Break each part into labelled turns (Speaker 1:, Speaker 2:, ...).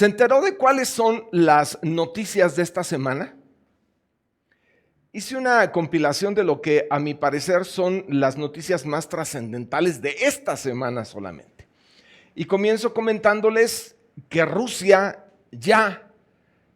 Speaker 1: ¿Se enteró de cuáles son las noticias de esta semana? Hice una compilación de lo que a mi parecer son las noticias más trascendentales de esta semana solamente. Y comienzo comentándoles que Rusia ya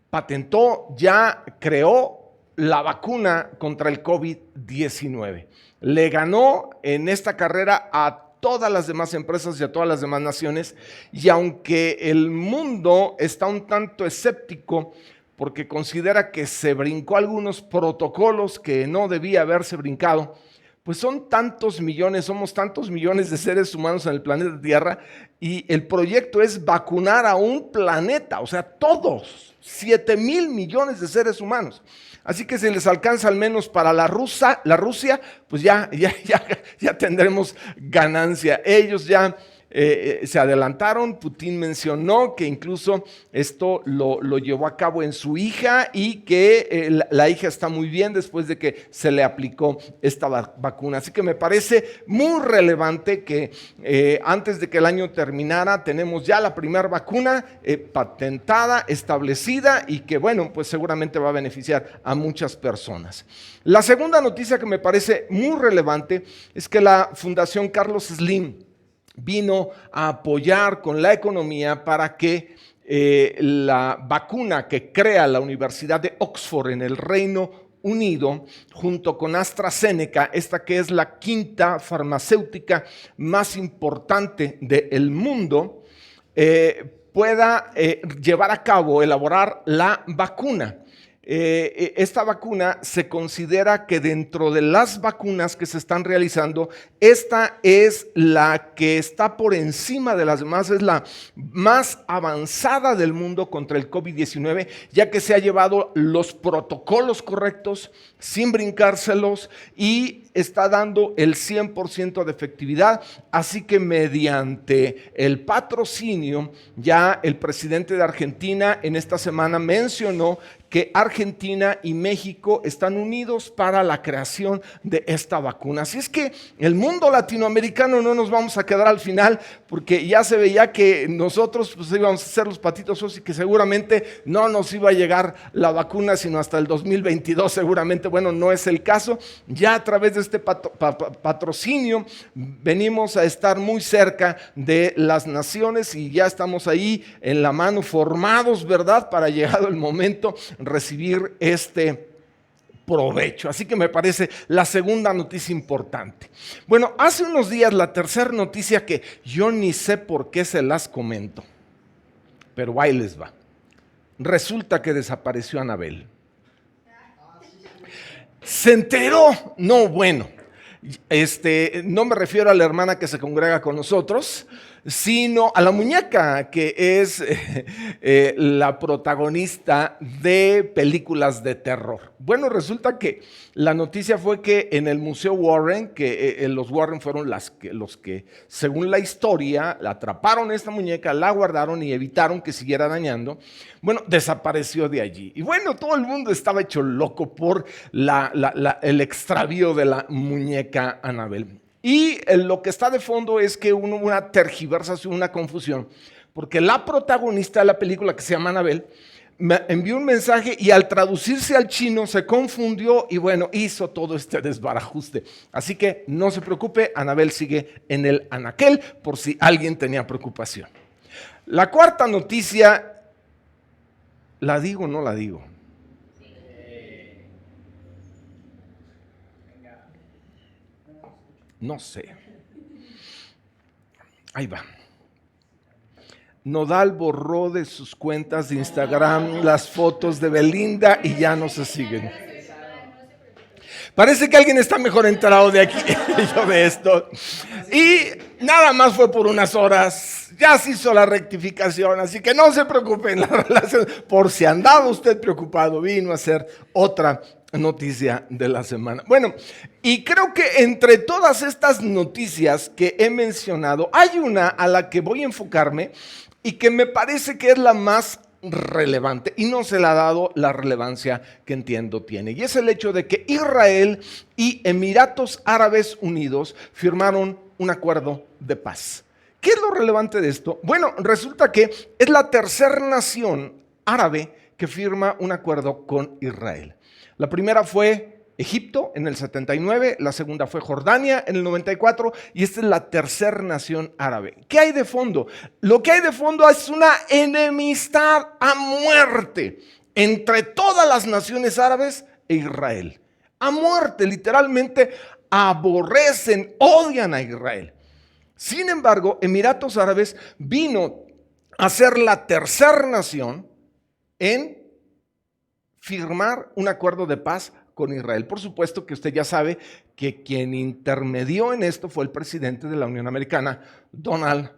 Speaker 1: patentó, ya creó la vacuna contra el COVID-19. Le ganó en esta carrera a todas las demás empresas y a todas las demás naciones, y aunque el mundo está un tanto escéptico porque considera que se brincó algunos protocolos que no debía haberse brincado, pues son tantos millones, somos tantos millones de seres humanos en el planeta Tierra, y el proyecto es vacunar a un planeta, o sea, todos, 7,000 millones de seres humanos. Así que si les alcanza al menos para la Rusia, pues ya tendremos ganancia. Ellos ya se adelantaron. Putin mencionó que incluso esto lo llevó a cabo en su hija y que la hija está muy bien después de que se le aplicó esta vacuna. Así que me parece muy relevante que antes de que el año terminara tenemos ya la primera vacuna patentada, establecida, y que bueno, pues seguramente va a beneficiar a muchas personas. La segunda noticia que me parece muy relevante es que la Fundación Carlos Slim vino a apoyar con la economía para que la vacuna que crea la Universidad de Oxford en el Reino Unido, junto con AstraZeneca, esta que es la quinta farmacéutica más importante del mundo, pueda llevar a cabo, elaborar la vacuna. Esta vacuna se considera que dentro de las vacunas que se están realizando, esta es la que está por encima de las demás, es la más avanzada del mundo contra el COVID-19, ya que se ha llevado los protocolos correctos sin brincárselos y está dando el 100% de efectividad. Así que mediante el patrocinio, ya el presidente de Argentina en esta semana mencionó que Argentina y México están unidos para la creación de esta vacuna. Así es que el mundo latinoamericano no nos vamos a quedar al final, porque ya se veía que nosotros pues íbamos a ser los patitos feos y que seguramente no nos iba a llegar la vacuna sino hasta el 2022 seguramente. Bueno, no es el caso. Ya a través de este patrocinio venimos a estar muy cerca de las naciones y ya estamos ahí en la mano formados, ¿verdad? Para llegado el momento recibir este provecho. Así que me parece la segunda noticia importante. Bueno, hace unos días la tercera noticia que yo ni sé por qué se las comento, pero ahí les va. Resulta que desapareció Anabel. ¿Se enteró? No, bueno, no me refiero a la hermana que se congrega con nosotros, sino a la muñeca que es la protagonista de películas de terror. Bueno, resulta que la noticia fue que en el Museo Warren, que los Warren fueron los que, según la historia, la atraparon esta muñeca, la guardaron y evitaron que siguiera dañando. Bueno, desapareció de allí. Y bueno, todo el mundo estaba hecho loco por el extravío de la muñeca Anabel. Y lo que está de fondo es que hubo una tergiversación, una confusión, porque la protagonista de la película, que se llama Anabel, me envió un mensaje y al traducirse al chino se confundió y bueno, hizo todo este desbarajuste. Así que no se preocupe, Anabel sigue en el anaquel por si alguien tenía preocupación. La cuarta noticia, ¿la digo o no la digo? No sé. Ahí va. Nodal borró de sus cuentas de Instagram las fotos de Belinda y ya no se siguen. Parece que alguien está mejor enterado de aquí yo de esto. Y nada más fue por unas horas. Ya se hizo la rectificación, así que no se preocupen. La relación, por si andaba usted preocupado, vino a ser otra noticia de la semana. Bueno, y creo que entre todas estas noticias que he mencionado, hay una a la que voy a enfocarme y que me parece que es la más relevante y no se le ha dado la relevancia que entiendo tiene. Y es el hecho de que Israel y Emiratos Árabes Unidos firmaron un acuerdo de paz. ¿Qué es lo relevante de esto? Bueno, resulta que es la tercera nación árabe que firma un acuerdo con Israel. La primera fue Egipto en el 79, la segunda fue Jordania en el 94 y esta es la tercera nación árabe. ¿Qué hay de fondo? Lo que hay de fondo es una enemistad a muerte entre todas las naciones árabes e Israel. A muerte, literalmente aborrecen, odian a Israel. Sin embargo, Emiratos Árabes vino a ser la tercera nación en firmar un acuerdo de paz con Israel. Por supuesto que usted ya sabe que quien intermedió en esto fue el presidente de la Unión Americana, Donald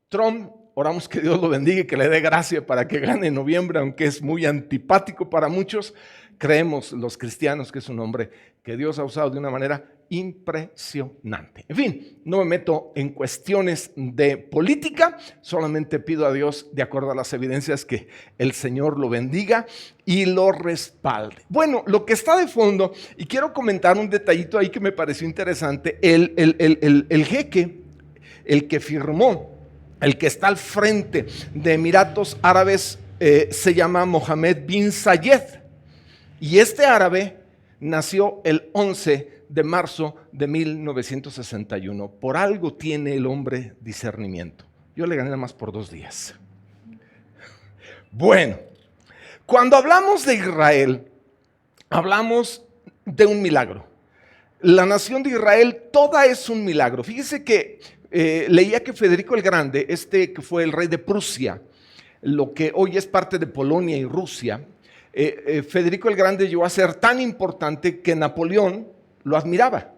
Speaker 1: Trump. Oramos que Dios lo bendiga y que le dé gracia para que gane en noviembre, aunque es muy antipático para muchos. Creemos los cristianos que es un hombre que Dios ha usado de una manera impresionante. En fin, no me meto en cuestiones de política, solamente pido a Dios, de acuerdo a las evidencias, que el Señor lo bendiga y lo respalde. Bueno, lo que está de fondo, y quiero comentar un detallito ahí que me pareció interesante, el jeque, el que firmó, el que está al frente de Emiratos Árabes, se llama Mohammed bin Zayed, y este árabe nació el 11 de marzo de 1961. Por algo tiene el hombre discernimiento. Yo le gané nada más por 2 días. Bueno, cuando hablamos de Israel, hablamos de un milagro. La nación de Israel toda es un milagro. Fíjese que leía que Federico el Grande, que fue el rey de Prusia, lo que hoy es parte de Polonia y Rusia, Federico el Grande llegó a ser tan importante que Napoleón lo admiraba.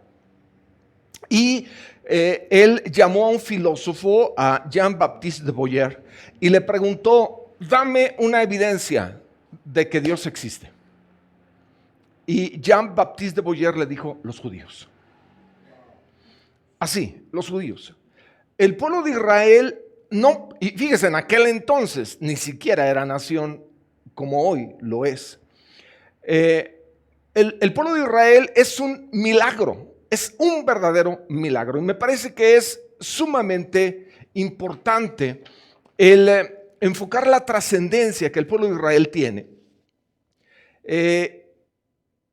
Speaker 1: Y él llamó a un filósofo, a Jean-Baptiste de Boyer, y le preguntó: dame una evidencia de que Dios existe. Y Jean-Baptiste de Boyer le dijo: los judíos. Así, los judíos. El pueblo de Israel no, y fíjese, en aquel entonces ni siquiera era nación como hoy lo es. El pueblo de Israel es un milagro, es un verdadero milagro. Y me parece que es sumamente importante el enfocar la trascendencia que el pueblo de Israel tiene.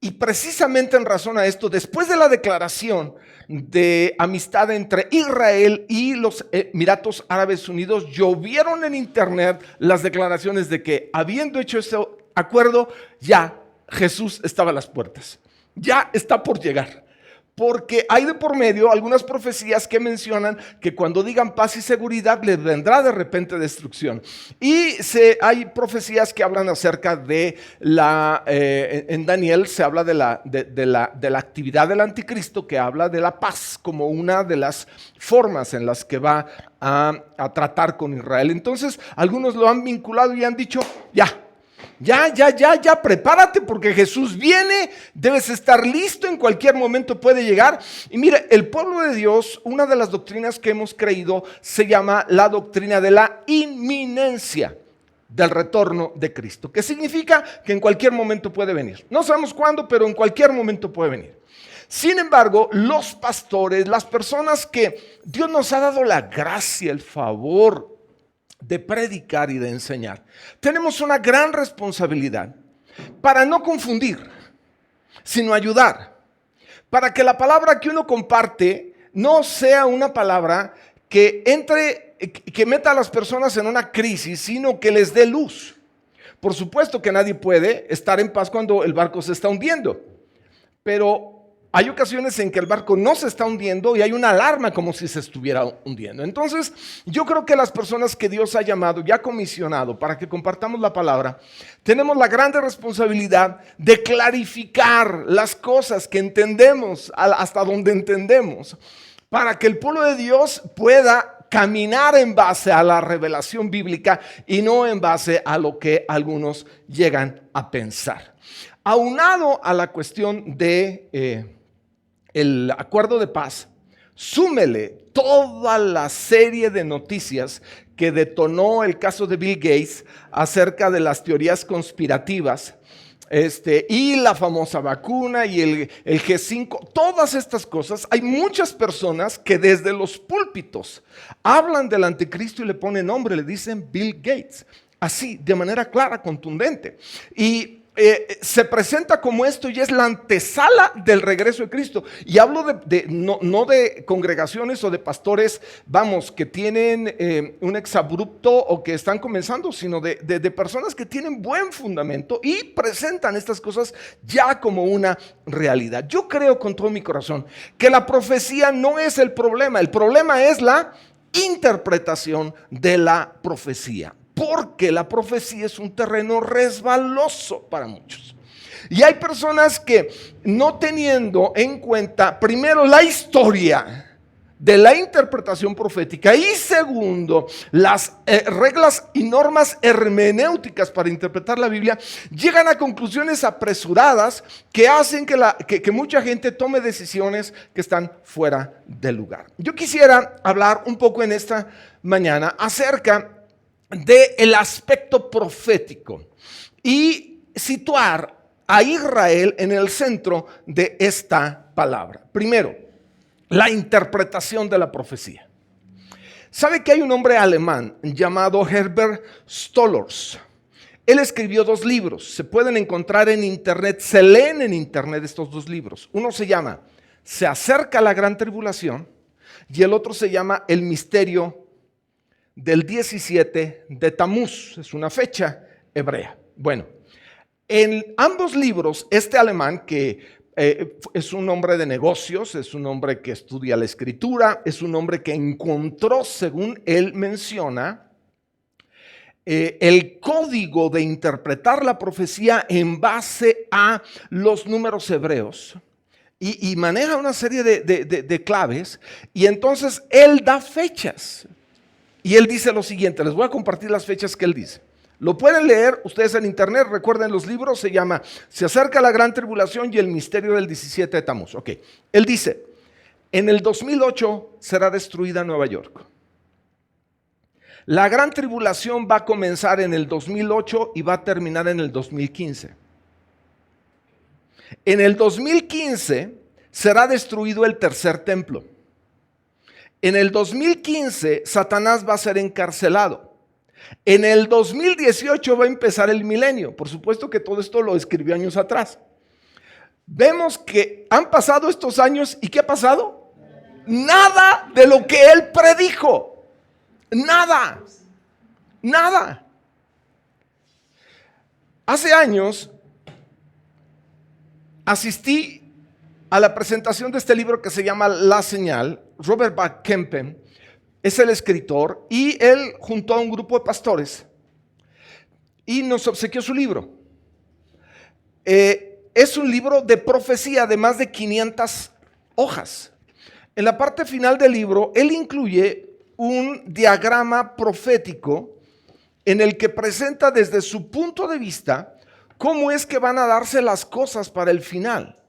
Speaker 1: Y precisamente en razón a esto, después de la declaración de amistad entre Israel y los Emiratos Árabes Unidos, llovieron en internet las declaraciones de que, habiendo hecho este acuerdo, ya Jesús estaba a las puertas, ya está por llegar. Porque hay de por medio algunas profecías que mencionan que cuando digan paz y seguridad les vendrá de repente destrucción. Y hay profecías que hablan acerca de en Daniel se habla de la actividad del anticristo, que habla de la paz como una de las formas en las que va a tratar con Israel. Entonces algunos lo han vinculado y han dicho: ya, prepárate porque Jesús viene, debes estar listo, en cualquier momento puede llegar. Y mire, el pueblo de Dios, una de las doctrinas que hemos creído se llama la doctrina de la inminencia del retorno de Cristo, que significa que en cualquier momento puede venir. No sabemos cuándo, pero en cualquier momento puede venir. Sin embargo, los pastores, las personas que Dios nos ha dado la gracia, el favor de predicar y de enseñar, tenemos una gran responsabilidad para no confundir, sino ayudar, para que la palabra que uno comparte no sea una palabra que meta a las personas en una crisis, sino que les dé luz. Por supuesto que nadie puede estar en paz cuando el barco se está hundiendo, pero hay ocasiones en que el barco no se está hundiendo y hay una alarma como si se estuviera hundiendo. Entonces, yo creo que las personas que Dios ha llamado y ha comisionado para que compartamos la palabra, tenemos la grande responsabilidad de clarificar las cosas que entendemos hasta donde entendemos, para que el pueblo de Dios pueda caminar en base a la revelación bíblica y no en base a lo que algunos llegan a pensar. Aunado a la cuestión de el acuerdo de paz, súmele toda la serie de noticias que detonó el caso de Bill Gates acerca de las teorías conspirativas y la famosa vacuna y el G5, todas estas cosas. Hay muchas personas que desde los púlpitos hablan del anticristo y le ponen nombre, le dicen Bill Gates, así, de manera clara, contundente. Y se presenta como esto y es la antesala del regreso de Cristo. Y hablo no de congregaciones o de pastores, vamos, que tienen un exabrupto o que están comenzando, sino de personas que tienen buen fundamento y presentan estas cosas ya como una realidad. Yo creo con todo mi corazón que la profecía no es el problema es la interpretación de la profecía. Porque la profecía es un terreno resbaloso para muchos. Y hay personas que no teniendo en cuenta, primero, la historia de la interpretación profética y segundo, las reglas y normas hermenéuticas para interpretar la Biblia, llegan a conclusiones apresuradas que hacen que mucha gente tome decisiones que están fuera de lugar. Yo quisiera hablar un poco en esta mañana acerca del aspecto profético y situar a Israel en el centro de esta palabra. Primero, la interpretación de la profecía. ¿Sabe que hay un hombre alemán llamado Herbert Stollers? Él escribió 2 libros, se pueden encontrar en internet, se leen en internet estos 2 libros. Uno se llama Se acerca la gran tribulación y el otro se llama El misterio del 17 de Tamuz, es una fecha hebrea. Bueno, en ambos libros, este alemán que es un hombre de negocios, es un hombre que estudia la escritura, es un hombre que encontró, según él menciona, el código de interpretar la profecía en base a los números hebreos. Y maneja una serie de claves, y entonces él da fechas. Y él dice lo siguiente, les voy a compartir las fechas que él dice. Lo pueden leer ustedes en internet, recuerden los libros, se llama Se acerca la gran tribulación y el misterio del 17 de Tamuz. Ok, él dice, en el 2008 será destruida Nueva York. La gran tribulación va a comenzar en el 2008 y va a terminar en el 2015. En el 2015 será destruido el tercer templo. En el 2015, Satanás va a ser encarcelado. En el 2018 va a empezar el milenio. Por supuesto que todo esto lo escribió años atrás. Vemos que han pasado estos años y ¿qué ha pasado? Nada de lo que él predijo. Nada. Nada. Hace años asistí a la presentación de este libro que se llama La Señal. Robert Bach Kempen es el escritor y él juntó a un grupo de pastores y nos obsequió su libro. Es un libro de profecía de más de 500 hojas. En la parte final del libro, él incluye un diagrama profético en el que presenta desde su punto de vista cómo es que van a darse las cosas para el final.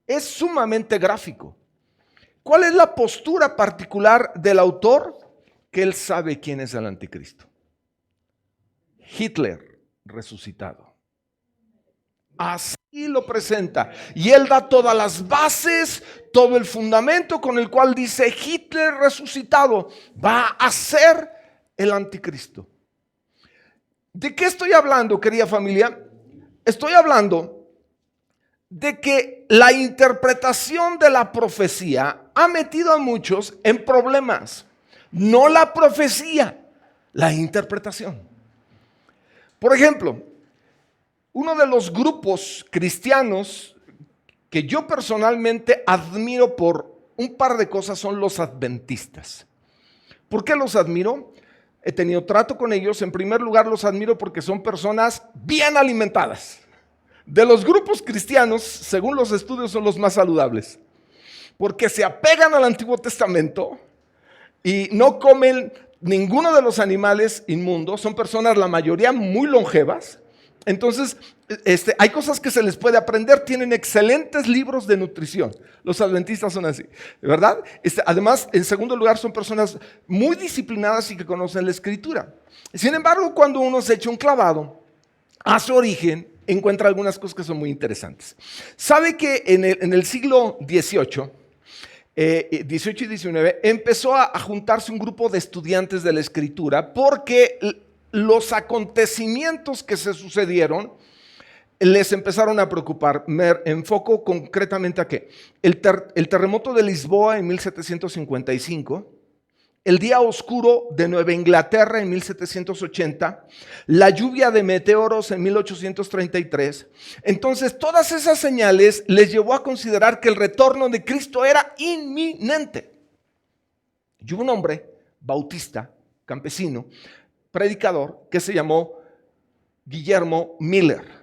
Speaker 1: Es sumamente gráfico. ¿Cuál es la postura particular del autor? Que él sabe quién es el anticristo. Hitler resucitado. Así lo presenta. Y él da todas las bases, todo el fundamento con el cual dice Hitler resucitado va a ser el anticristo. ¿De qué estoy hablando, querida familia? Estoy hablando de que la interpretación de la profecía ha metido a muchos en problemas. No la profecía, la interpretación. Por ejemplo, uno de los grupos cristianos que yo personalmente admiro por un par de cosas son los adventistas. ¿Por qué los admiro? He tenido trato con ellos. En primer lugar, los admiro porque son personas bien alimentadas. De los grupos cristianos, según los estudios, son los más saludables, porque se apegan al Antiguo Testamento y no comen ninguno de los animales inmundos. Son personas, la mayoría, muy longevas. Entonces, hay cosas que se les puede aprender. Tienen excelentes libros de nutrición. Los adventistas son así, ¿verdad? Además, en segundo lugar, son personas muy disciplinadas y que conocen la Escritura. Sin embargo, cuando uno se echa un clavado a su origen, encuentra algunas cosas que son muy interesantes. Sabe que en el siglo XVIII, 18 y 19, empezó a juntarse un grupo de estudiantes de la Escritura porque los acontecimientos que se sucedieron les empezaron a preocupar. Me enfoco concretamente a qué. El terremoto de Lisboa en 1755, el día oscuro de Nueva Inglaterra en 1780, la lluvia de meteoros en 1833. Entonces, todas esas señales les llevó a considerar que el retorno de Cristo era inminente. Y hubo un hombre, bautista, campesino, predicador, que se llamó Guillermo Miller.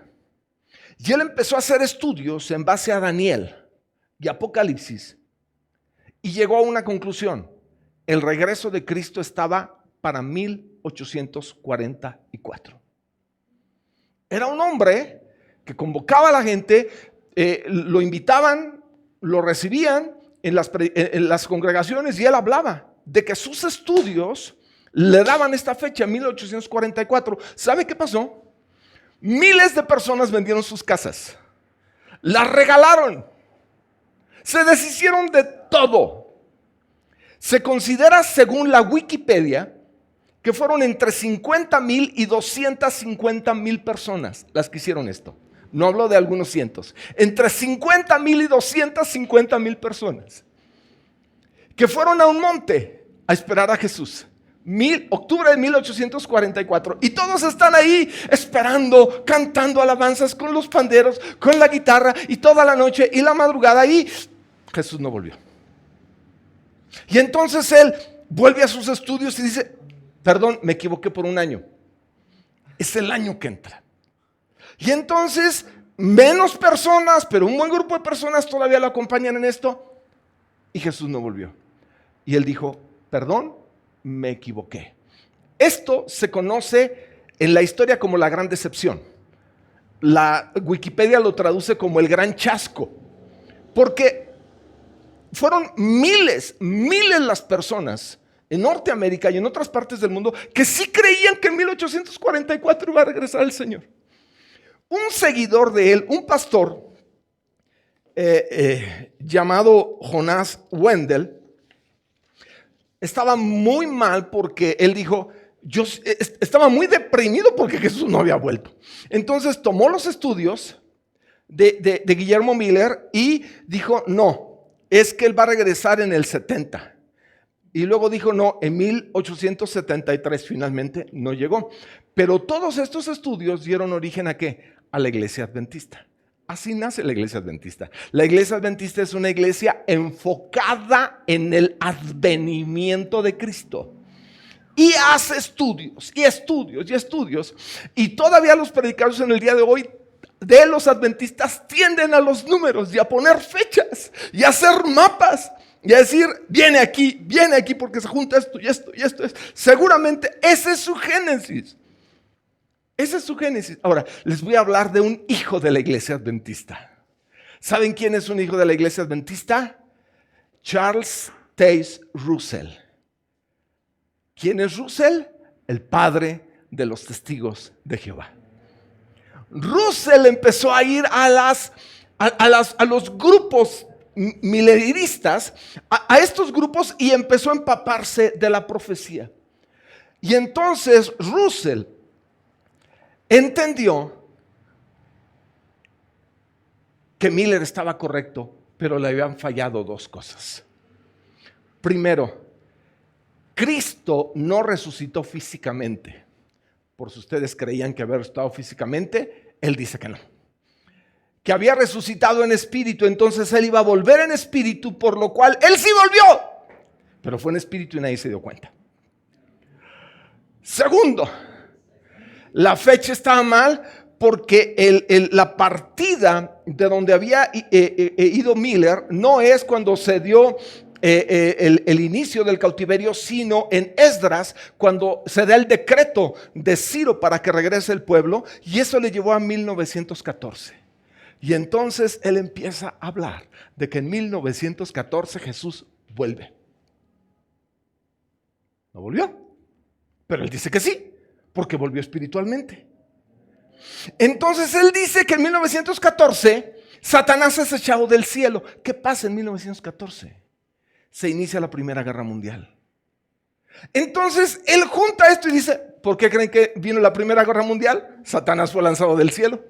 Speaker 1: Y él empezó a hacer estudios en base a Daniel y Apocalipsis y llegó a una conclusión. El regreso de Cristo estaba para 1844. Era un hombre que convocaba a la gente, lo invitaban, lo recibían en las congregaciones y él hablaba de que sus estudios le daban esta fecha, 1844. ¿Sabe qué pasó? Miles de personas vendieron sus casas, las regalaron, se deshicieron de todo. Se considera, según la Wikipedia, que fueron entre 50,000 y 250,000 personas las que hicieron esto. No hablo de algunos cientos. Entre 50,000 y 250,000 personas que fueron a un monte a esperar a Jesús. Octubre de 1844. Y todos están ahí esperando, cantando alabanzas con los panderos, con la guitarra, y toda la noche y la madrugada, y Jesús no volvió. Y entonces él vuelve a sus estudios y dice, perdón, me equivoqué por un año. Es el año que entra. Y entonces menos personas, pero un buen grupo de personas todavía lo acompañan en esto. Y Jesús no volvió. Y él dijo, perdón, me equivoqué. Esto se conoce en la historia como la gran decepción. La Wikipedia lo traduce como el gran chasco. Porque fueron miles las personas en Norteamérica y en otras partes del mundo que sí creían que en 1844 iba a regresar el Señor. Un seguidor de él, un pastor llamado Jonás Wendell, estaba muy mal porque él dijo, yo estaba muy deprimido porque Jesús no había vuelto. Entonces tomó los estudios de Guillermo Miller y dijo, no, es que él va a regresar en el 70. Y luego dijo, no, en 1873 finalmente no llegó. Pero todos estos estudios dieron origen ¿a qué? A la iglesia adventista. Así nace la iglesia adventista. La iglesia adventista es una iglesia enfocada en el advenimiento de Cristo. Y hace estudios, y estudios, y estudios. Y todavía los predicadores en el día de hoy de los adventistas tienden a los números y a poner fechas y a hacer mapas y a decir, viene aquí porque se junta esto y esto y esto. Seguramente ese es su génesis. Ese es su génesis. Ahora, les voy a hablar de un hijo de la iglesia adventista. ¿Saben quién es un hijo de la iglesia adventista? Charles Taze Russell. ¿Quién es Russell? El padre de los testigos de Jehová. Russell empezó a ir a los grupos milenaristas, a estos grupos, y empezó a empaparse de la profecía. Y entonces Russell entendió que Miller estaba correcto, pero le habían fallado dos cosas. Primero, Cristo no resucitó físicamente. Por si ustedes creían que había resucitado físicamente, él dice que no. Que había resucitado en espíritu, entonces él iba a volver en espíritu, por lo cual él sí volvió. Pero fue en espíritu y nadie se dio cuenta. Segundo, la fecha estaba mal porque la partida de donde había ido Miller no es cuando se dio el inicio del cautiverio, sino en Esdras, cuando se da el decreto de Ciro para que regrese el pueblo, y eso le llevó a 1914. Y entonces él empieza a hablar de que en 1914 Jesús vuelve. ¿No volvió? Pero él dice que sí, porque volvió espiritualmente. Entonces él dice que en 1914 Satanás es echado del cielo. ¿Qué pasa en 1914? Se inicia la Primera Guerra Mundial. Entonces él junta esto y dice, ¿por qué creen que vino la Primera Guerra Mundial? Satanás fue lanzado del cielo.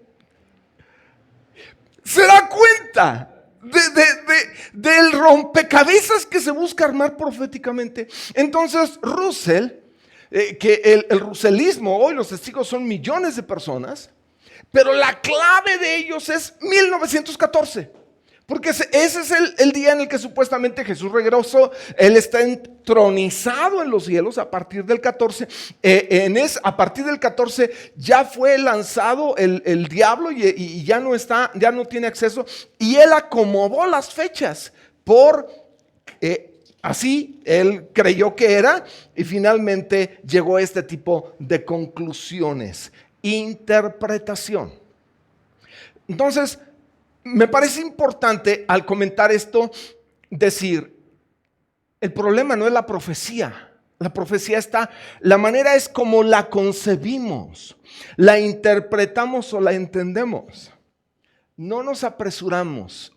Speaker 1: Se da cuenta del rompecabezas que se busca armar proféticamente. Entonces Russell, que el russellismo, hoy los testigos son millones de personas, pero la clave de ellos es 1914. Porque ese es el día en el que supuestamente Jesús regresó. Él está entronizado en los cielos a partir del 14. A partir del 14 ya fue lanzado el diablo y ya no tiene acceso. Y él acomodó las fechas así él creyó que era, y finalmente llegó a este tipo de conclusiones. Interpretación. Entonces, me parece importante al comentar esto decir, el problema no es la profecía. La profecía la manera es como la concebimos, la interpretamos o la entendemos. No nos apresuremos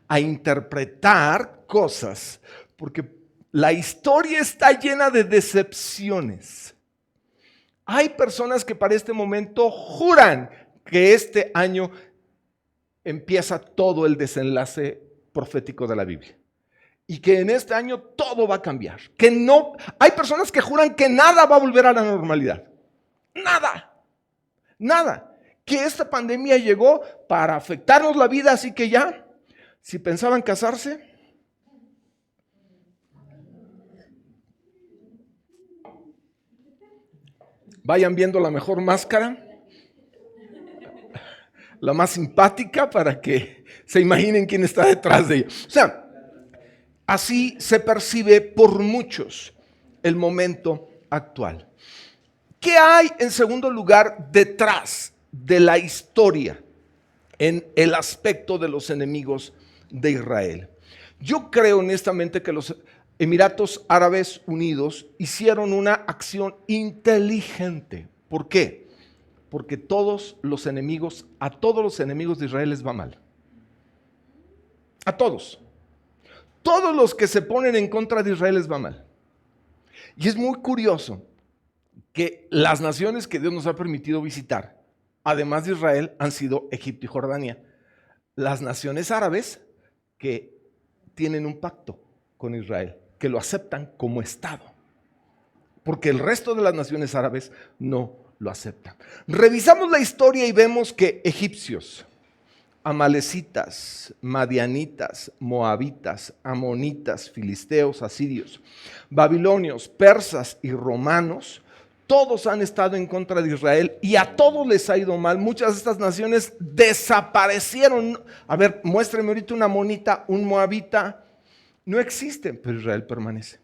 Speaker 1: a interpretar cosas, porque la historia está llena de decepciones. Hay personas que para este momento juran que este año empieza todo el desenlace profético de la Biblia y que en este año todo va a cambiar. Hay personas que juran que nada va a volver a la normalidad. Nada. Que esta pandemia llegó para afectarnos la vida, así que ya, si pensaban casarse, vayan viendo la mejor máscara, la más simpática, para que se imaginen quién está detrás de ella. O sea, así se percibe por muchos el momento actual. ¿Qué hay en segundo lugar detrás de la historia en el aspecto de los enemigos de Israel? Yo creo honestamente que los Emiratos Árabes Unidos hicieron una acción inteligente. ¿Por qué? Porque a todos los enemigos de Israel les va mal. A todos. Todos los que se ponen en contra de Israel les va mal. Y es muy curioso que las naciones que Dios nos ha permitido visitar, además de Israel, han sido Egipto y Jordania. Las naciones árabes que tienen un pacto con Israel, que lo aceptan como Estado, porque el resto de las naciones árabes no lo aceptan. Revisamos la historia y vemos que egipcios, amalecitas, madianitas, moabitas, amonitas, filisteos, asirios, babilonios, persas y romanos, todos han estado en contra de Israel y a todos les ha ido mal. Muchas de estas naciones desaparecieron. A ver, muéstrame ahorita una amonita, un moabita. No existen, pero Israel permanece.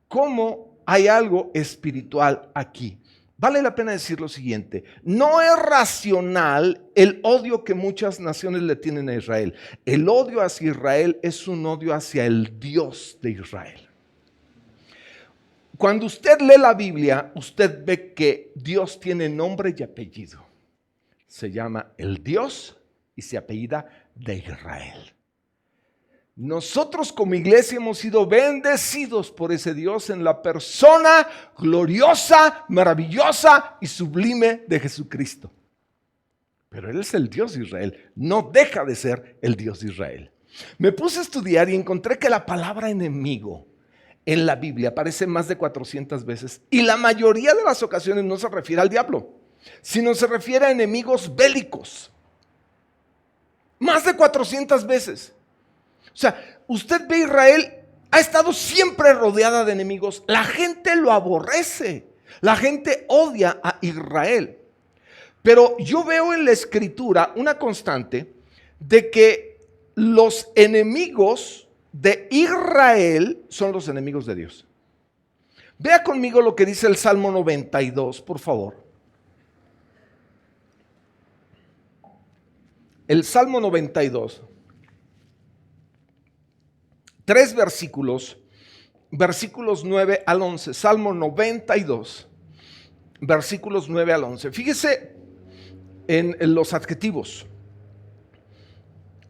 Speaker 1: ¿Cómo hay algo espiritual aquí? Vale la pena decir lo siguiente: no es racional el odio que muchas naciones le tienen a Israel. El odio hacia Israel es un odio hacia el Dios de Israel. Cuando usted lee la Biblia, usted ve que Dios tiene nombre y apellido. Se llama el Dios y se apellida de Israel. Nosotros como iglesia hemos sido bendecidos por ese Dios en la persona gloriosa, maravillosa y sublime de Jesucristo. Pero Él es el Dios de Israel, no deja de ser el Dios de Israel. Me puse a estudiar y encontré que la palabra enemigo en la Biblia aparece más de 400 veces y la mayoría de las ocasiones no se refiere al diablo, sino se refiere a enemigos bélicos. Más de 400 veces. O sea, usted ve Israel, ha estado siempre rodeada de enemigos. La gente lo aborrece, la gente odia a Israel. Pero yo veo en la Escritura una constante de que los enemigos de Israel son los enemigos de Dios. Vea conmigo lo que dice el Salmo 92, por favor. El Salmo 92. 3 versículos 9 al 11. Salmo 92, versículos 9 al 11. Fíjese en los adjetivos,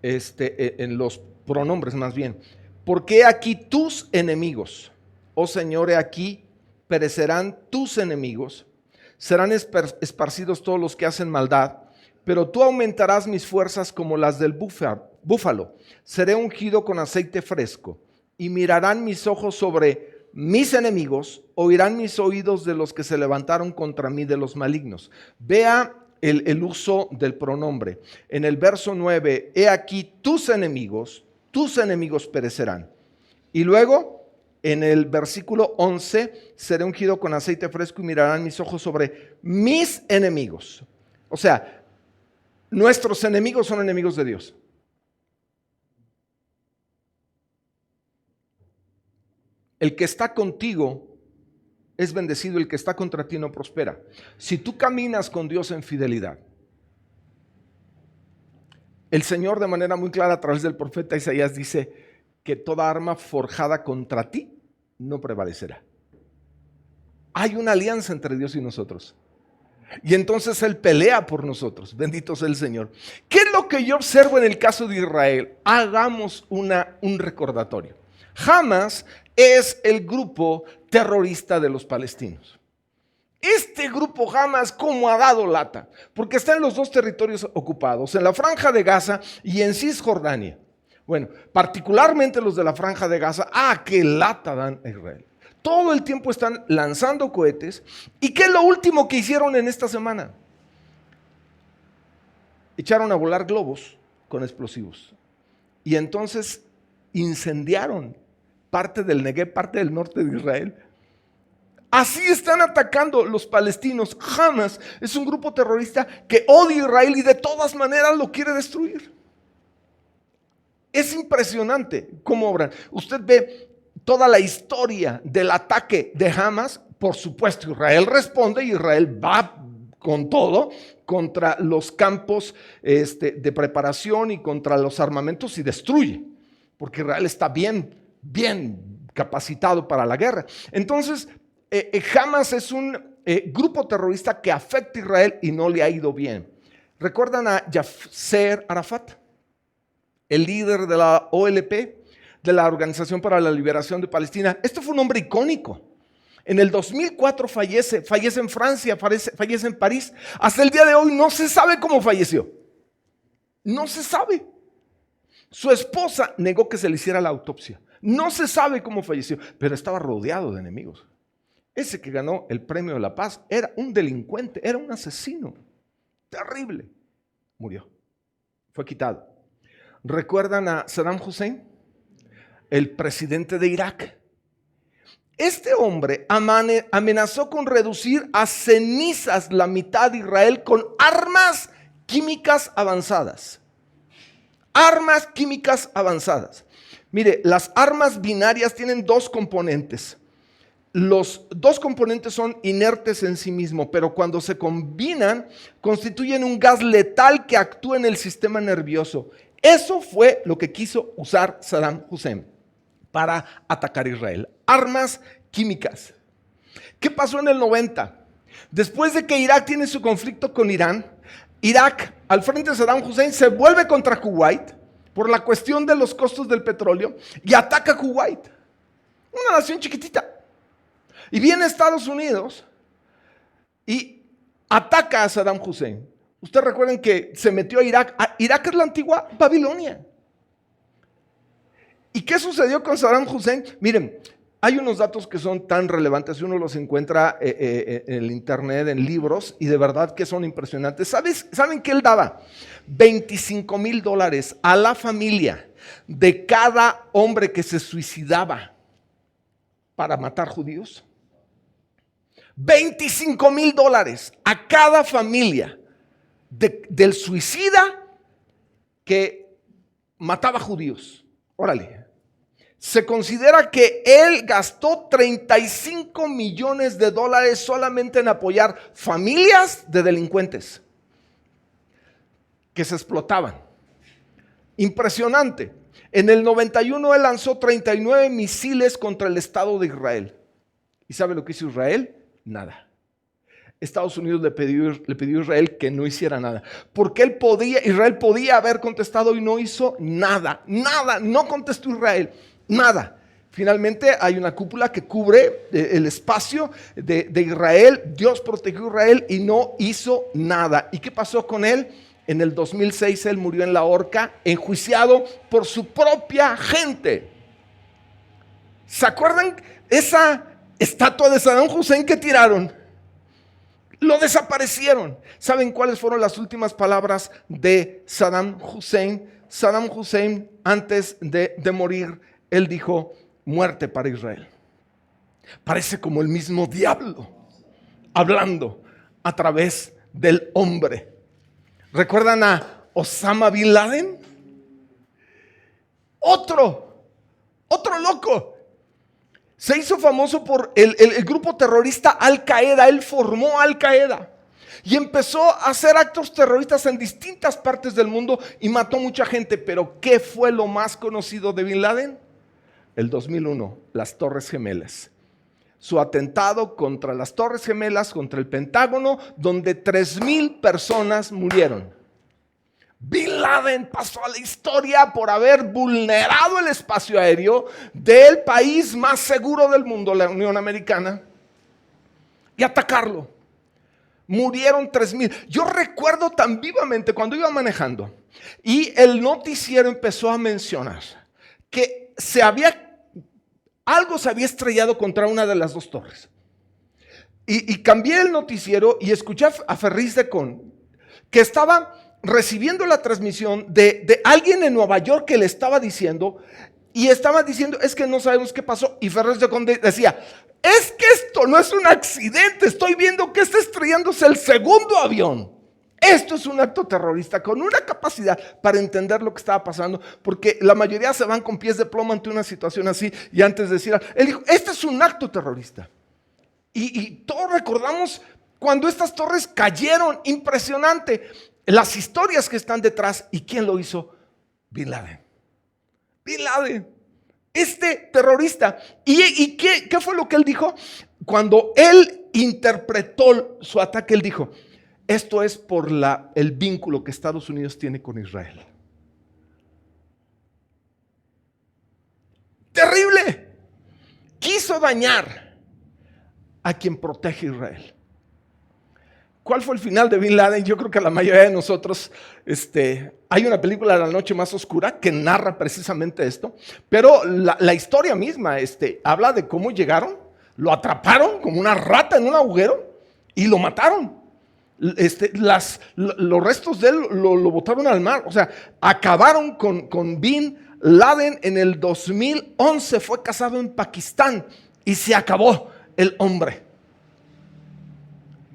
Speaker 1: en los pronombres más bien. Porque aquí tus enemigos, oh Señor, he aquí perecerán tus enemigos, serán esparcidos todos los que hacen maldad, pero tú aumentarás mis fuerzas como las del búfalo. Seré ungido con aceite fresco y mirarán mis ojos sobre mis enemigos, oirán mis oídos de los que se levantaron contra mí, de los malignos. Vea el uso del pronombre. En el verso 9, he aquí tus enemigos perecerán. Y luego, en el versículo 11, seré ungido con aceite fresco y mirarán mis ojos sobre mis enemigos. O sea, nuestros enemigos son enemigos de Dios. El que está contigo es bendecido, el que está contra ti no prospera. Si tú caminas con Dios en fidelidad, el Señor de manera muy clara a través del profeta Isaías dice que toda arma forjada contra ti no prevalecerá. Hay una alianza entre Dios y nosotros. Y entonces Él pelea por nosotros. Bendito sea el Señor. ¿Qué es lo que yo observo en el caso de Israel? Hagamos un recordatorio. Hamas es el grupo terrorista de los palestinos. Este grupo Hamas, ¿cómo ha dado lata? Porque está en los dos territorios ocupados, en la Franja de Gaza y en Cisjordania. Bueno, particularmente los de la Franja de Gaza, qué lata dan a Israel. Todo el tiempo están lanzando cohetes. ¿Y qué es lo último que hicieron en esta semana? Echaron a volar globos con explosivos. Y entonces incendiaron parte del Negev, parte del norte de Israel. Así están atacando los palestinos. Hamas es un grupo terrorista que odia a Israel y de todas maneras lo quiere destruir. Es impresionante cómo obran. Usted ve toda la historia del ataque de Hamas. Por supuesto, Israel responde y Israel va con todo contra los campos de preparación y contra los armamentos y destruye, porque Israel está bien capacitado para la guerra. Entonces, Hamas es un grupo terrorista que afecta a Israel y no le ha ido bien. ¿Recuerdan a Yasser Arafat? El líder de la OLP, de la Organización para la Liberación de Palestina. Este fue un hombre icónico. En el 2004 fallece en Francia, fallece en París. Hasta el día de hoy no se sabe cómo falleció. No se sabe. Su esposa negó que se le hiciera la autopsia. No se sabe cómo falleció, pero estaba rodeado de enemigos. Ese que ganó el premio de la paz era un delincuente, era un asesino terrible. Murió, fue quitado. ¿Recuerdan a Saddam Hussein, el presidente de Irak? Este hombre amenazó con reducir a cenizas la mitad de Israel con armas químicas avanzadas. Armas químicas avanzadas. Mire, las armas binarias tienen dos componentes. Los dos componentes son inertes en sí mismos, pero cuando se combinan, constituyen un gas letal que actúa en el sistema nervioso. Eso fue lo que quiso usar Saddam Hussein para atacar a Israel. Armas químicas. ¿Qué pasó en el 90? Después de que Irak tiene su conflicto con Irán, Irak, al frente de Saddam Hussein, se vuelve contra Kuwait por la cuestión de los costos del petróleo y ataca a Kuwait, una nación chiquitita. Y viene Estados Unidos y ataca a Saddam Hussein. Ustedes recuerden que se metió a Irak. Irak es la antigua Babilonia. ¿Y qué sucedió con Saddam Hussein? Miren, hay unos datos que son tan relevantes, uno los encuentra en el internet, en libros, y de verdad que son impresionantes. ¿Saben qué él daba? $25,000 a la familia de cada hombre que se suicidaba para matar judíos. $25,000 a cada familia del suicida que mataba judíos. Órale. Se considera que él gastó $35 millones solamente en apoyar familias de delincuentes que se explotaban. Impresionante. En el 91 él lanzó 39 misiles contra el Estado de Israel. ¿Y sabe lo que hizo Israel? Nada. Estados Unidos le pidió a Israel que no hiciera nada. Porque Israel podía haber contestado y no hizo nada. Nada, no contestó Israel, nada. Finalmente hay una cúpula que cubre el espacio de Israel. Dios protegió a Israel y no hizo nada. ¿Y qué pasó con él? En el 2006 él murió en la horca, enjuiciado por su propia gente. ¿Se acuerdan esa estatua de Saddam Hussein que tiraron? Lo desaparecieron. ¿Saben cuáles fueron las últimas palabras de Saddam Hussein? Saddam Hussein, antes de morir, él dijo: muerte para Israel. Parece como el mismo diablo hablando a través del hombre. ¿Recuerdan a Osama Bin Laden? Otro loco. Se hizo famoso por el grupo terrorista Al-Qaeda. Él formó Al-Qaeda y empezó a hacer actos terroristas en distintas partes del mundo y mató mucha gente. Pero ¿qué fue lo más conocido de Bin Laden? El 2001, las Torres Gemelas. Su atentado contra las Torres Gemelas, contra el Pentágono, donde 3,000 personas murieron. Bin Laden pasó a la historia por haber vulnerado el espacio aéreo del país más seguro del mundo, la Unión Americana, y atacarlo. Murieron 3,000. Yo recuerdo tan vivamente cuando iba manejando y el noticiero empezó a mencionar que algo se había estrellado contra una de las dos torres. Y cambié el noticiero y escuché a Ferriz de Con, que estaba recibiendo la transmisión de alguien en Nueva York que le estaba diciendo, y estaba diciendo: es que no sabemos qué pasó. Y Ferriz de Con decía: es que esto no es un accidente, estoy viendo que está estrellándose el segundo avión. Esto es un acto terrorista, con una capacidad para entender lo que estaba pasando, porque la mayoría se van con pies de plomo ante una situación así. Y antes de decir, él dijo: este es un acto terrorista. Y todos recordamos cuando estas torres cayeron, impresionante. Las historias que están detrás. ¿Y quién lo hizo? Bin Laden. Bin Laden, este terrorista. ¿Y qué fue lo que él dijo? Cuando él interpretó su ataque, él dijo: esto es por el vínculo que Estados Unidos tiene con Israel. Terrible. Quiso dañar a quien protege a Israel. ¿Cuál fue el final de Bin Laden? Yo creo que a la mayoría de nosotros, hay una película, La Noche Más Oscura, que narra precisamente esto, pero la historia misma habla de cómo llegaron, lo atraparon como una rata en un agujero y lo mataron. Los restos de él lo botaron al mar. O sea, acabaron con Bin Laden. En el 2011 fue casado en Pakistán y se acabó el hombre.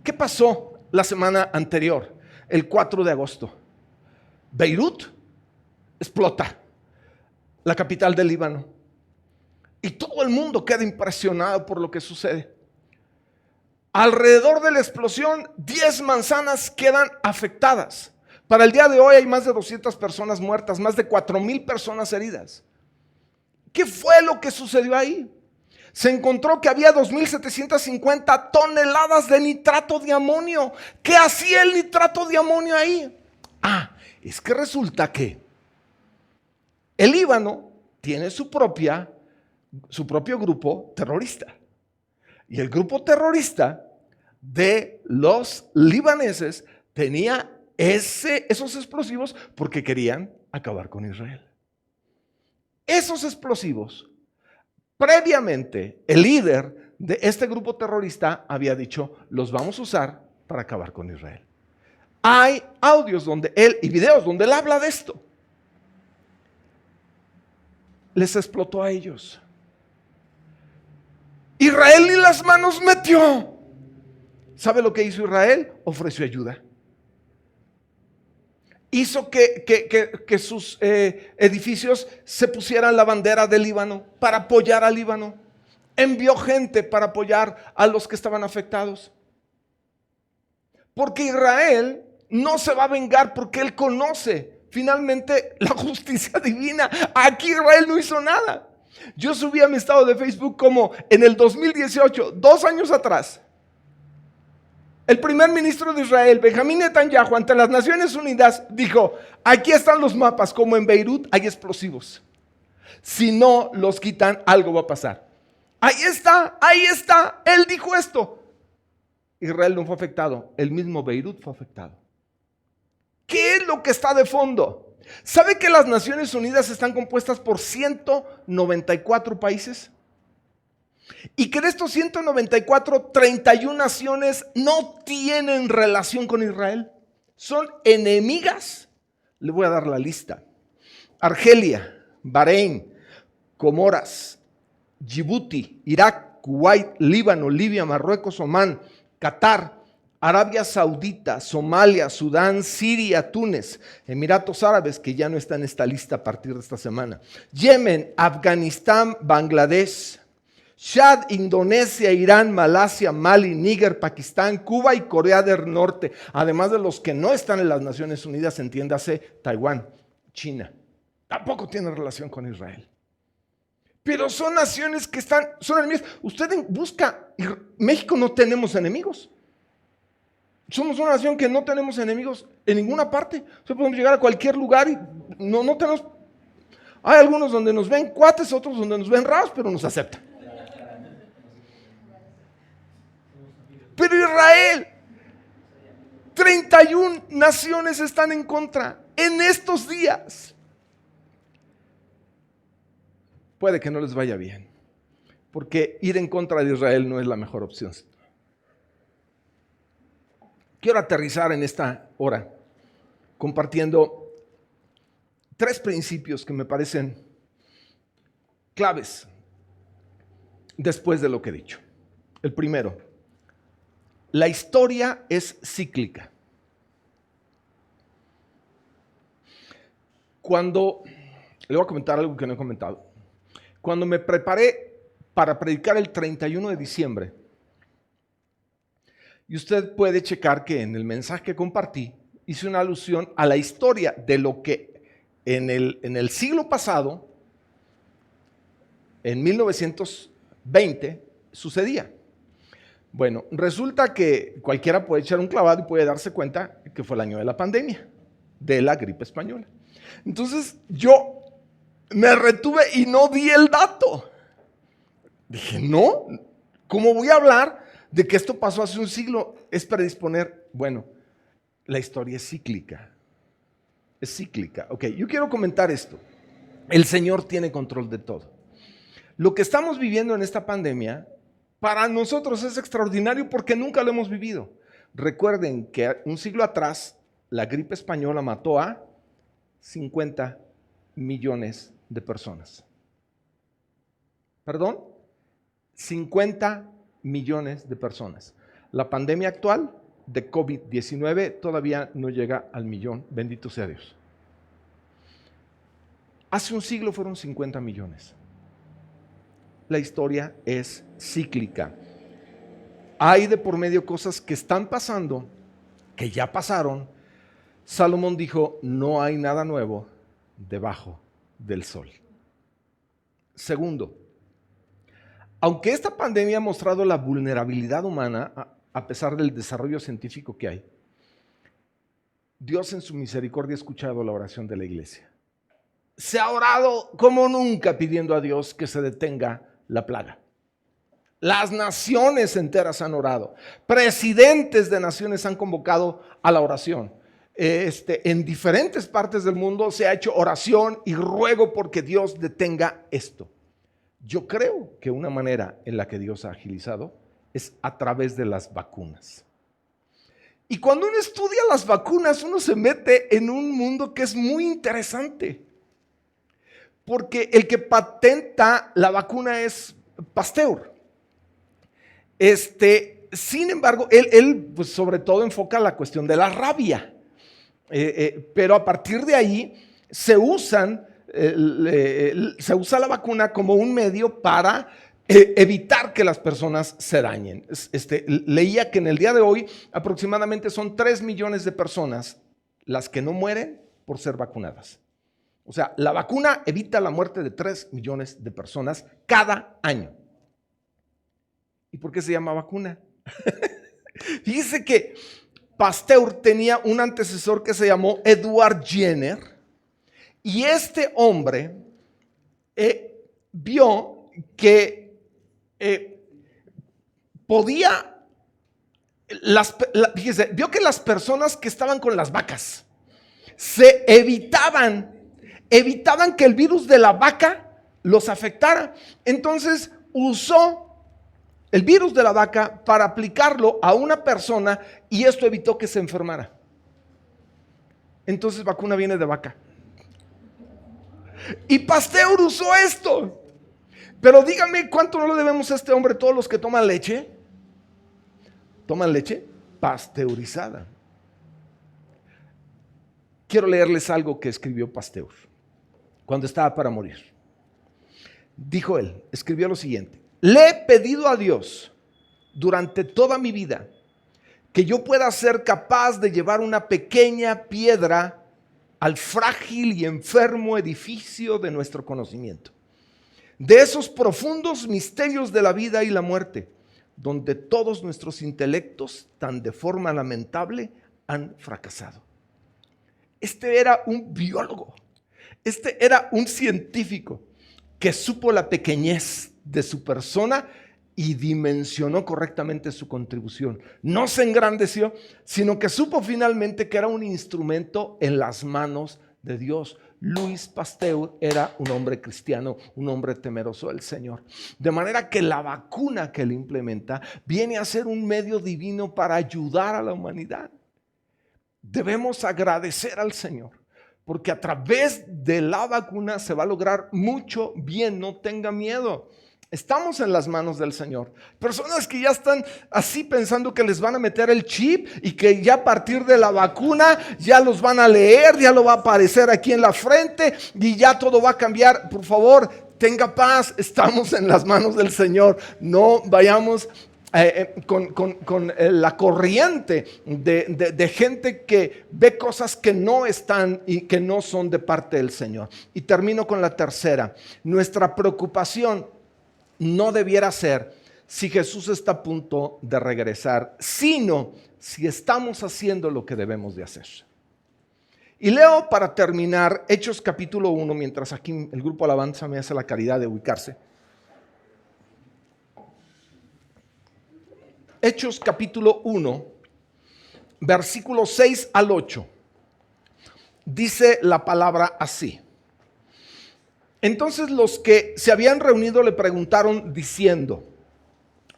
Speaker 1: ¿Qué pasó la semana anterior? El 4 de agosto, Beirut explota, la capital del Líbano, y todo el mundo queda impresionado por lo que sucede. Alrededor de la explosión, 10 manzanas quedan afectadas. Para el día de hoy hay más de 200 personas muertas, más de 4,000 personas heridas. ¿Qué fue lo que sucedió ahí? Se encontró que había 2,750 toneladas de nitrato de amonio. ¿Qué hacía el nitrato de amonio ahí? Es que resulta que el Líbano tiene su propio grupo terrorista. Y el grupo terrorista de los libaneses tenía esos explosivos porque querían acabar con Israel. Esos explosivos, previamente, el líder de este grupo terrorista había dicho: los vamos a usar para acabar con Israel. Hay audios y videos donde él habla de esto. Les explotó a ellos. Israel ni las manos metió. ¿Sabe lo que hizo Israel? Ofreció ayuda. Hizo que sus edificios se pusieran la bandera del Líbano para apoyar al Líbano. Envió gente para apoyar a los que estaban afectados. Porque Israel no se va a vengar, porque él conoce finalmente la justicia divina. Aquí Israel no hizo nada. Yo subí a mi estado de Facebook como en el 2018, 2 años atrás, El primer ministro de Israel, Benjamín Netanyahu, ante las Naciones Unidas, dijo: aquí están los mapas, como en Beirut hay explosivos. Si no los quitan, algo va a pasar. Ahí está, él dijo esto. Israel no fue afectado, el mismo Beirut fue afectado. ¿Qué es lo que está de fondo? ¿Sabe que las Naciones Unidas están compuestas por 194 países? Y que de estos 194, 31 naciones no tienen relación con Israel. Son enemigas. Le voy a dar la lista. Argelia, Bahrein, Comoras, Djibouti, Irak, Kuwait, Líbano, Libia, Marruecos, Omán, Qatar, Arabia Saudita, Somalia, Sudán, Siria, Túnez, Emiratos Árabes, que ya no está en esta lista a partir de esta semana, Yemen, Afganistán, Bangladesh, Chad, Indonesia, Irán, Malasia, Mali, Níger, Pakistán, Cuba y Corea del Norte, además de los que no están en las Naciones Unidas, entiéndase, Taiwán, China. Tampoco tienen relación con Israel. Pero son naciones que son enemigas. Usted busca, México no tenemos enemigos. Somos una nación que no tenemos enemigos en ninguna parte. O sea, podemos llegar a cualquier lugar y no tenemos. Hay algunos donde nos ven cuates, otros donde nos ven raros, pero nos aceptan. Pero Israel, 31 naciones están en contra en estos días. Puede que no les vaya bien, porque ir en contra de Israel no es la mejor opción. Quiero aterrizar en esta hora compartiendo 3 principios que me parecen claves después de lo que he dicho. El primero, la historia es cíclica. Le voy a comentar algo que no he comentado. Cuando me preparé para predicar el 31 de diciembre, y usted puede checar que en el mensaje que compartí, hice una alusión a la historia de lo que en el siglo pasado, en 1920, sucedía. Bueno, resulta que cualquiera puede echar un clavado y puede darse cuenta que fue el año de la pandemia, de la gripe española. Entonces yo me retuve y no di el dato. Dije, no, ¿cómo voy a hablar de que esto pasó hace un siglo? Es predisponer. Bueno, la historia es cíclica. Es cíclica. Ok, yo quiero comentar esto. El Señor tiene control de todo. Lo que estamos viviendo en esta pandemia, para nosotros es extraordinario porque nunca lo hemos vivido. Recuerden que un siglo atrás, la gripe española mató a 50 millones de personas. ¿Perdón? 50 millones de personas. La pandemia actual de COVID-19 todavía no llega al millón, bendito sea Dios. Hace un siglo fueron 50 millones. La historia es cíclica. Hay de por medio cosas que están pasando, que ya pasaron. Salomón dijo, no hay nada nuevo debajo del sol. Segundo, aunque esta pandemia ha mostrado la vulnerabilidad humana, a pesar del desarrollo científico que hay, Dios en su misericordia ha escuchado la oración de la iglesia. Se ha orado como nunca pidiendo a Dios que se detenga la plaga. Las naciones enteras han orado. Presidentes de naciones han convocado a la oración. En diferentes partes del mundo se ha hecho oración y ruego porque Dios detenga esto. Yo creo que una manera en la que Dios ha agilizado es a través de las vacunas. Y cuando uno estudia las vacunas, uno se mete en un mundo que es muy interesante. Porque el que patenta la vacuna es Pasteur. Sin embargo, él pues sobre todo enfoca la cuestión de la rabia. Pero a partir de ahí se usa la vacuna como un medio para evitar que las personas se dañen. Leía que en el día de hoy aproximadamente son 3 millones de personas las que no mueren por ser vacunadas. O sea, la vacuna evita la muerte de 3 millones de personas cada año. ¿Y por qué se llama vacuna? Dice que Pasteur tenía un antecesor que se llamó Edward Jenner, y este hombre vio que vio que las personas que estaban con las vacas se evitaban que el virus de la vaca los afectara. Entonces usó el virus de la vaca para aplicarlo a una persona y esto evitó que se enfermara. Entonces vacuna viene de vaca. Y Pasteur usó esto. Pero díganme cuánto no le debemos a este hombre, todos los que toman leche pasteurizada. Quiero leerles algo que escribió Pasteur cuando estaba para morir. Dijo él, escribió lo siguiente: le he pedido a Dios durante toda mi vida que yo pueda ser capaz de llevar una pequeña piedra al frágil y enfermo edificio de nuestro conocimiento, de esos profundos misterios de la vida y la muerte, donde todos nuestros intelectos, tan de forma lamentable, han fracasado. Este era un biólogo, este era un científico que supo la pequeñez de su persona y dimensionó correctamente su contribución. No se engrandeció, sino que supo finalmente que era un instrumento en las manos de Dios. Louis Pasteur era un hombre cristiano, un hombre temeroso del Señor. De manera que la vacuna que él implementa viene a ser un medio divino para ayudar a la humanidad. Debemos agradecer al Señor, porque a través de la vacuna se va a lograr mucho bien. No tenga miedo. Estamos en las manos del Señor. Personas que ya están así pensando que les van a meter el chip y que ya a partir de la vacuna ya los van a leer, ya lo va a aparecer aquí en la frente y ya todo va a cambiar. Por favor, tenga paz. Estamos en las manos del Señor. No vayamos con la corriente de gente que ve cosas que no están y que no son de parte del Señor. Y termino con la tercera. Nuestra preocupación no debiera ser si Jesús está a punto de regresar, sino si estamos haciendo lo que debemos de hacer. Y leo para terminar Hechos capítulo 1, mientras aquí el grupo Alabanza me hace la caridad de ubicarse. Hechos capítulo 1, versículos 6 al 8. Dice la palabra así: entonces los que se habían reunido le preguntaron diciendo: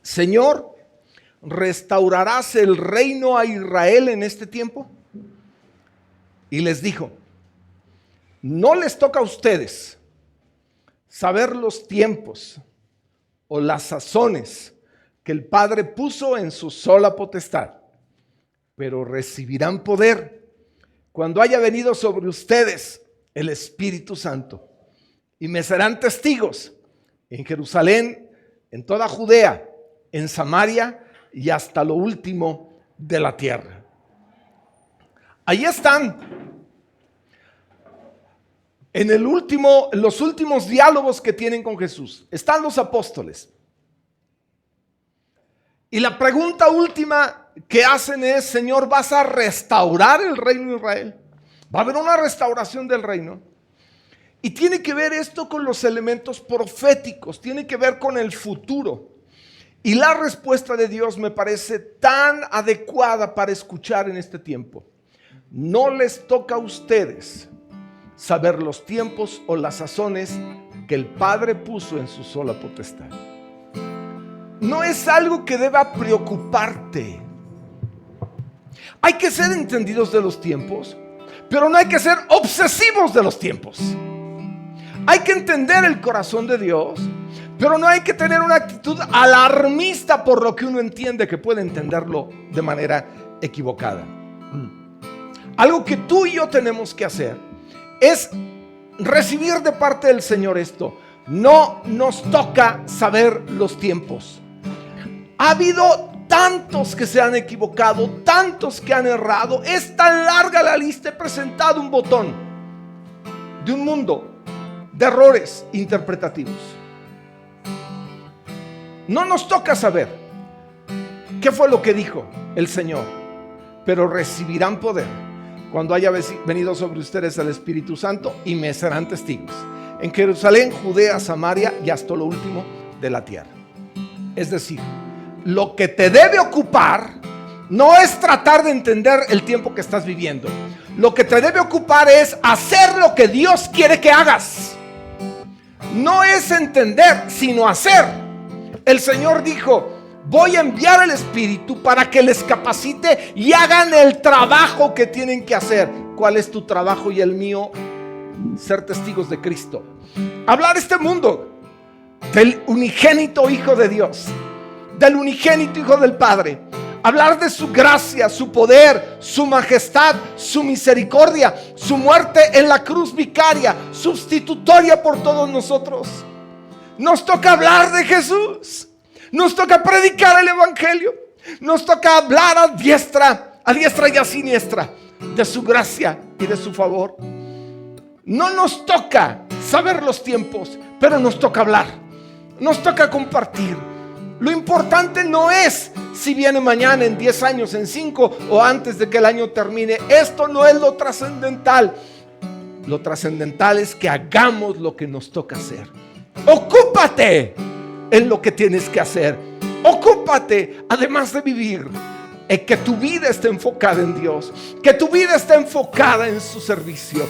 Speaker 1: Señor, ¿restaurarás el reino a Israel en este tiempo? Y les dijo: no les toca a ustedes saber los tiempos o las sazones que el Padre puso en su sola potestad, pero recibirán poder cuando haya venido sobre ustedes el Espíritu Santo, y me serán testigos en Jerusalén, en toda Judea, en Samaria y hasta lo último de la tierra. Ahí están, en los últimos diálogos que tienen con Jesús, están los apóstoles. Y la pregunta última que hacen es: Señor, ¿vas a restaurar el reino de Israel? ¿Va a haber una restauración del reino? Y tiene que ver esto con los elementos proféticos, tiene que ver con el futuro. Y la respuesta de Dios me parece tan adecuada para escuchar en este tiempo. No les toca a ustedes saber los tiempos o las sazones que el Padre puso en su sola potestad. No es algo que deba preocuparte. Hay que ser entendidos de los tiempos, pero no hay que ser obsesivos de los tiempos. Hay que entender el corazón de Dios, pero no hay que tener una actitud alarmista por lo que uno entiende que puede entenderlo de manera equivocada. Algo que tú y yo tenemos que hacer es recibir de parte del Señor esto: no nos toca saber los tiempos. Ha habido tantos que se han equivocado, tantos que han errado. Es tan larga la lista. He presentado un botón de un mundo de errores interpretativos. No nos toca saber qué fue lo que dijo, el Señor, pero recibirán poder cuando haya venido sobre ustedes el Espíritu Santo y me serán testigos en Jerusalén, Judea, Samaria y hasta lo último de la tierra. Es decir, lo que te debe ocupar no es tratar de entender el tiempo que estás viviendo. Lo que te debe ocupar es hacer lo que Dios quiere que hagas. No es entender, sino hacer. El Señor dijo: voy a enviar el Espíritu para que les capacite y hagan el trabajo que tienen que hacer. ¿Cuál es tu trabajo y el mío? Ser testigos de Cristo. Hablar este mundo del unigénito Hijo de Dios, del unigénito Hijo del Padre. Hablar de su gracia, su poder, su majestad, su misericordia, su muerte en la cruz vicaria, sustitutoria por todos nosotros. Nos toca hablar de Jesús. Nos toca predicar el evangelio. Nos toca hablar a diestra y a siniestra de su gracia y de su favor. No nos toca saber los tiempos, pero nos toca hablar. Nos toca compartir. Lo importante no es si viene mañana, en 10 años, en 5 o antes de que el año termine. Esto no es lo trascendental. Lo trascendental es que hagamos lo que nos toca hacer. Ocúpate en lo que tienes que hacer. Ocúpate, además de vivir, en que tu vida esté enfocada en Dios, que tu vida esté enfocada en su servicio.